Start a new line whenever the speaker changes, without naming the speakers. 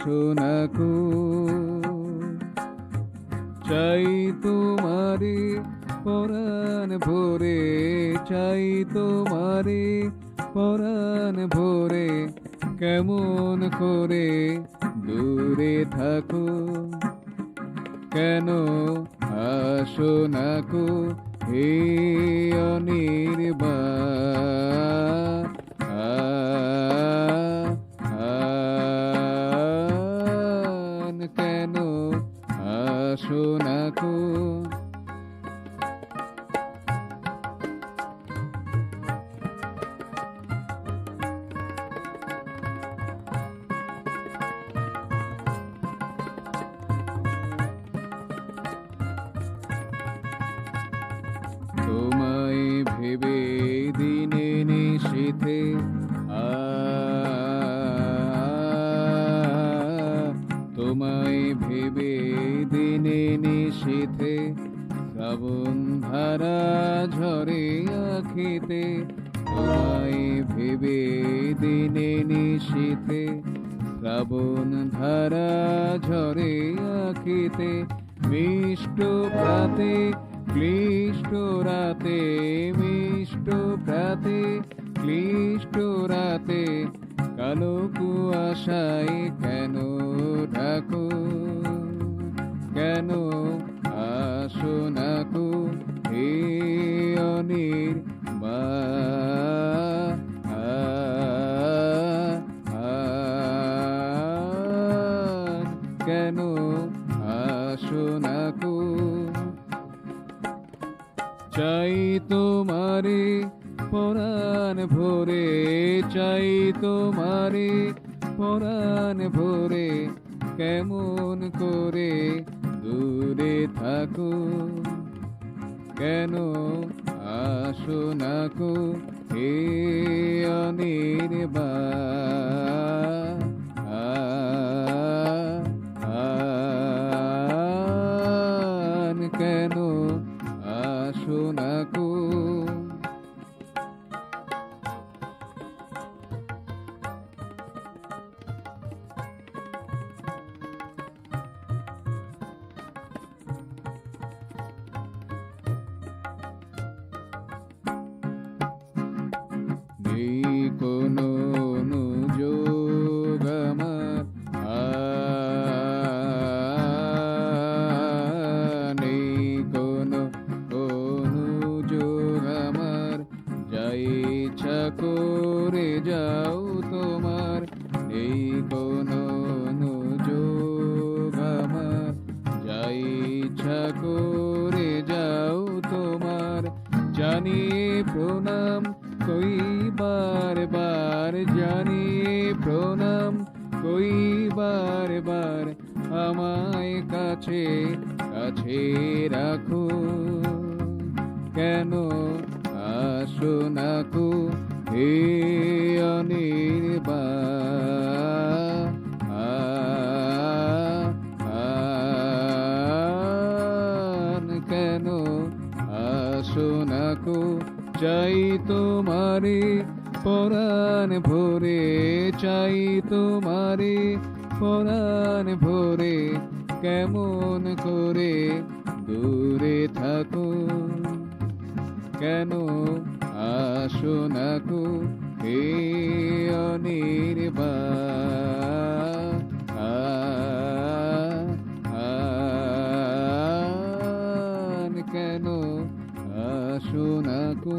আসো না কো। চাই তোমারে পরাণ ভরে, চাই তোমারে পরাণ ভরে, কেমন করে দূরে থাকো, কেন আসো না কো হে অনির্বাণ। কেন আসো না কো। তোমায় ভেবে দিনে নিশীথে তোমায় ভেবে দিনে নিশীথে, শ্রাবণ ধারা ঝরে আখিতে। তোমায় ভেবে দিনে নিশীথে, শ্রাবণ ধারা ঝরে আখিতে। মিষ্ট প্রাতে ক্লিষ্ট রাতে, মিষ্ট প্রাতে ক্লিষ্ট রাতে, কালো কুয়াশায় কেন ঢাকো, কেন আসো না কো হে অনির্বাণ। কেন আসো না কো। চাই তোমারে পরাণ ভরে, চাই তোমারে পরাণ ভরে, কেমন করে দূরে থাকো, কেন আসো না কো হে অনির্বাণ। কেন আসো না কো। নেই কোনো অনুযোগ আমার, নেই কোনো অনুযোগ আমার, যাই ইচ্ছা করে যাও তোমার। নেই কোনো অনুযোগ আমার, যাই ইচ্ছা করে যাও তোমার। জানিয়ে প্রণাম কই বার বার, জানিয়ে প্রণাম কই বার বার, আমায় কাছে কাছে রাখো, কেন আসো না কো হে অনির্বাণ। কেন আসো না কো। চাই তোমারে পরাণ ভরে, চাই তোমারে পরাণ ভরে, কেমন করে দূরে থাকো, কেন আসো না কো হে অনির্বাণ। কেন আসো না কো।